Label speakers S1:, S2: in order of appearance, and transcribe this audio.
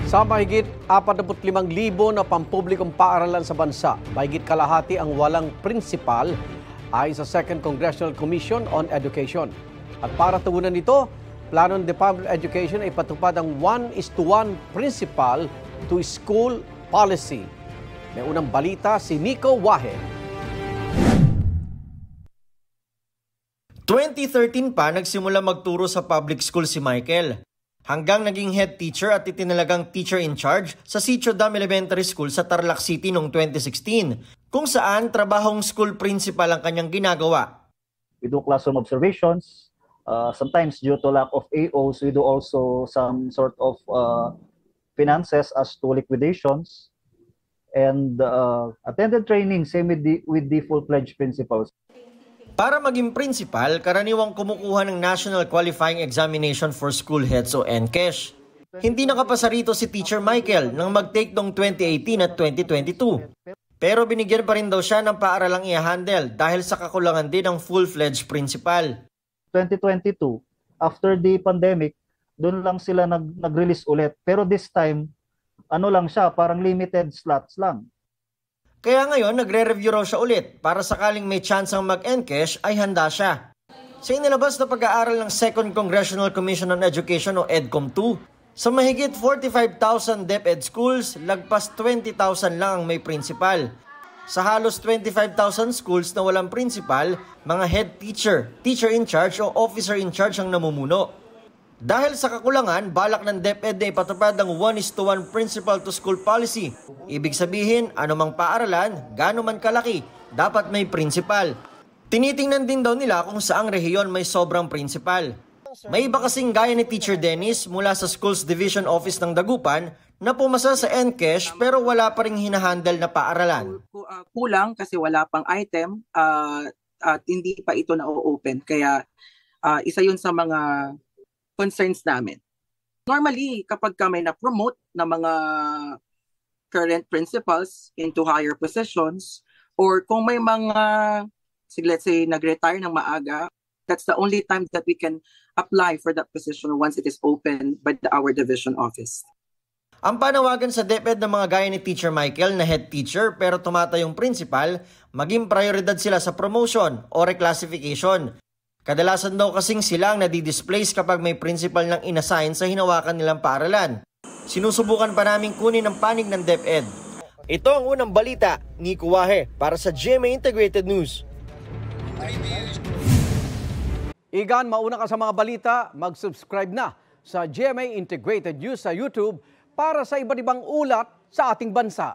S1: Sa mahigit 45,000 na pampublikong paaralan sa bansa, mahigit kalahati ang walang principal ay sa Second Congressional Commission on Education. At para tugunan nito, plano ng Department of Education ay patupad ang 1:1 principal to school policy. May unang balita si Nico Wahe.
S2: 2013 pa nagsimula magturo sa public school si Michael, hanggang naging head teacher at itinalagang teacher in charge sa Sitio Dam Elementary School sa Tarlac City noong 2016, kung saan trabahong school principal ang kanyang ginagawa.
S3: We do classroom observations. Sometimes due to lack of AOs, we do also some sort of finances as to liquidations, and attended training, same with the full-fledged principals.
S2: Para maging principal, karaniwang kumukuha ng National Qualifying Examination for School Heads o NCESH. Hindi nakapasa rito si Teacher Michael nang mag-take noong 2018 at 2022. Pero binigyan pa rin daw siya ng paaralang i-handle dahil sa kakulangan din ng full-fledged principal.
S3: 2022, after the pandemic, doon lang sila nag-release ulit. Pero this time, ano lang siya, parang limited slots lang.
S2: Kaya ngayon, nagre-review raw siya ulit para sakaling may chance ang mag-NCESH ay handa siya. Sa inilabas na pag-aaral ng Second Congressional Commission on Education o EDCOM-2, sa mahigit 45,000 DepEd schools, lagpas 20,000 lang ang may principal. Sa halos 25,000 schools na walang principal, mga head teacher, teacher in charge o officer in charge ang namumuno. Dahil sa kakulangan, balak ng DepEd na ipatupad ang 1:1 principal to school policy. Ibig sabihin, anumang paaralan, gaano man kalaki, dapat may principal. Tinitingnan din daw nila kung saang rehiyon may sobrang principal. May iba kasing gaya ni Teacher Dennis mula sa Schools Division Office ng Dagupan na pumasa sa NCESH pero wala pa ring hinahandle na paaralan.
S4: Kulang kasi wala pang item at hindi pa ito na-open. Kaya isa yun sa mga concerns namin. Normally, kapag may na-promote na mga current principals into higher positions, or kung may mga, let's say, nag-retire ng maaga, that's the only time that we can apply for that position once it is open by our division office.
S2: Ang panawagan sa DepEd ng mga gaya ni Teacher Michael na head teacher pero tumatayong principal, maging prioridad sila sa promotion o reclassification. Kadalasan daw kasing sila ang nadi-displace kapag may principal nang inassign sa hinawakan nilang paaralan. Sinusubukan pa namin kunin ang panig ng DepEd. Ito ang unang balita, Nico Wahe, para sa GMA Integrated News.
S1: Igan, mauna ka sa mga balita, mag-subscribe na sa GMA Integrated News sa YouTube para sa iba't ibang ulat sa ating bansa.